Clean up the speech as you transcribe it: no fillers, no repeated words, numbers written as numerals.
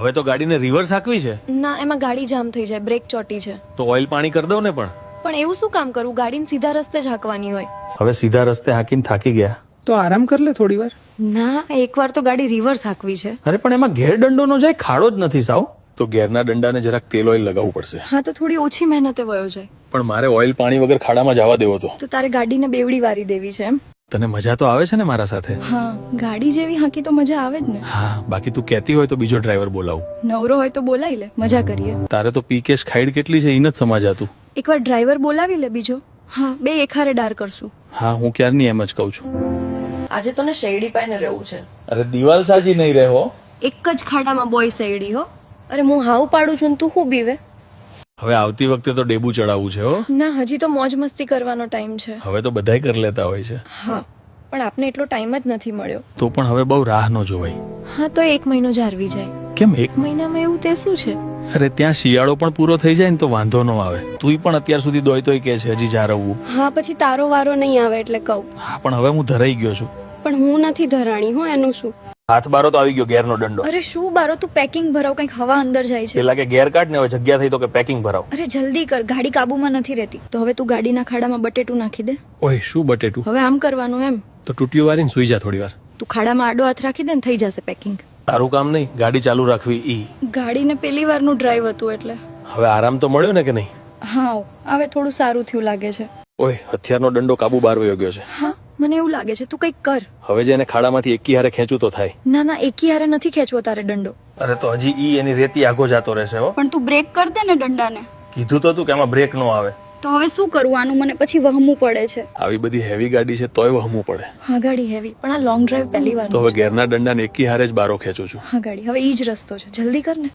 હવે તો ગાડીને રિવર્સ હાંકવી છે ના, એમાં ગાડી જામ થઈ જાય, બ્રેક ચોટી છે. તો ઓઇલ પાણી કરી દઉં ને. પણ એવું શું કામ કરું? ગાડીને સીધા રસ્તે જ હાંકવાની હોય. હવે સીધા રસ્તે હાંકીને થાકી ગયા. તો આરામ કર લે થોડી વાર. ના, એકવાર તો ગાડી રિવર્સ હાંકવી છે. અરે પણ એમાં ઘેર દંડોનો જાય, ખાડો જ નથી સાવ. તો ઘેરના દંડાને જરાક તેલ ઓઇલ લગાવવું પડશે. હા, તો થોડી ઓછી મહેનતે વયો જાય. પણ મારે ઓઇલ પાણી વગર ખાડામાં જવા દેવો તો. તો તારે ગાડીને બેવડી વારી દેવી છે એમ? તને મજા તો આવે છે ને મારા સાથે? હા, ગાડી જેવી હાંકી તો મજા આવે જ ને. હા, બાકી તું કહેતી હોય તો બીજો ડ્રાઈવર બોલાવું. નવરો હોય તો બોલાવી લે, મજા કરીએ. તારે તો પીકેશ ખાઈડ કેટલી છે એ નથી સમાજાતું. એકવાર ડ્રાઈવર બોલાવી લે બીજો. હા, બે એખારે ડાર કરશું. હા, હું ક્યારની એમ જ કહું છું. આજે તો ને શેરડી પાઈને રહેવું છે. અરે દિવાલ સાજી નહીં રહો. એક જ ખાડામાં બોય શેરડી હો. અરે હું હાવ પાડું છું ને તું શું બીવે? હવે આવતી વખતે તો ડેબુ ચડાવવું છે હો. ના, હજી તો મોજ મસ્તી કરવાનો ટાઈમ છે. હવે તો બધાય કરી લેતા હોય છે. હા, પણ આપને એટલો ટાઈમ જ નથી મળ્યો. તો પણ હવે બહુ રાહ ન જોવાય. હા, તો 1 મહિનો જારવી જાય. કેમ 1 મહિનામાં એવું તે શું છે? અરે ત્યાં શિયાળો પણ પૂરો થઈ જાય ને તો વાંધો ન આવે. તુંય પણ અત્યાર સુધી દોય તોય કે છે હજી જારવવું. હા, પછી તારો વારો નહીં આવે એટલે કહું. હા, પણ હવે હું ધરાઈ ગયો છું. પણ હું નથી ધરાણી હો, એનું શું? હાથ બારો તો આવી ગયો ઘેરનો દંડો. અરે શું બારો, તું પેકિંગ ભરાવ, કંઈક હવા અંદર જાય છે. પેલા કે ઘેર કાઢ ને હવે જગ્યા થઈ તો કે પેકિંગ ભરાવ. અરે જલ્દી કર, ગાડી કાબુમાં નથી રહેતી. તો હવે તું ગાડીના ખાડામાં બટેટું નાખી દે. ઓય શું બટેટું? હવે આમ કરવાનું એમ. તો તૂટ્યું વારીને સુઈ જા થોડી વાર. તું ખાડામાં આડો હાથ રાખી દે ને થઈ જશે પેકિંગ. તારું કામ નહીં, ગાડી ચાલુ રાખવી ઈ. ગાડીને પેલી વારનું ડ્રાઈવ હતું એટલે. હવે આરામ તો મળ્યો ને કે નહીં? હા, હવે થોડું સારું થયું લાગે છે. ઓય હથિયારનો દંડો કાબુ બહાર વયો ગયો છે. હા, મને એવું લાગે છે, તું કંઈક કર. હવે જે એને ખાડામાંથી એકી હારે ખેંચું તો થાય. ના ના, એકી હારે નથી ખેંચવો તારે દંડો. અરે તો હજી ઈ એની રેતી આગો જાતો રહેશે હો. પણ તું બ્રેક કર દે ને દંડાને. કીધું તો તું કે આમાં બ્રેક નો આવે. તો હવે શું કરું? આનું મને પછી વહમવું પડે છે. આવી બધી હેવી ગાડી છે તોય વહમવું પડે. હા, ગાડી હેવી, પણ આ લોંગ ડ્રાઈવ પહેલી વાર. તો હવે ઘેરના દંડાને એકી હારે જ બારો ખેંચું છું. હા ગાડી, હવે ઈ જ રસ્તો છે, જલ્દી કર ને.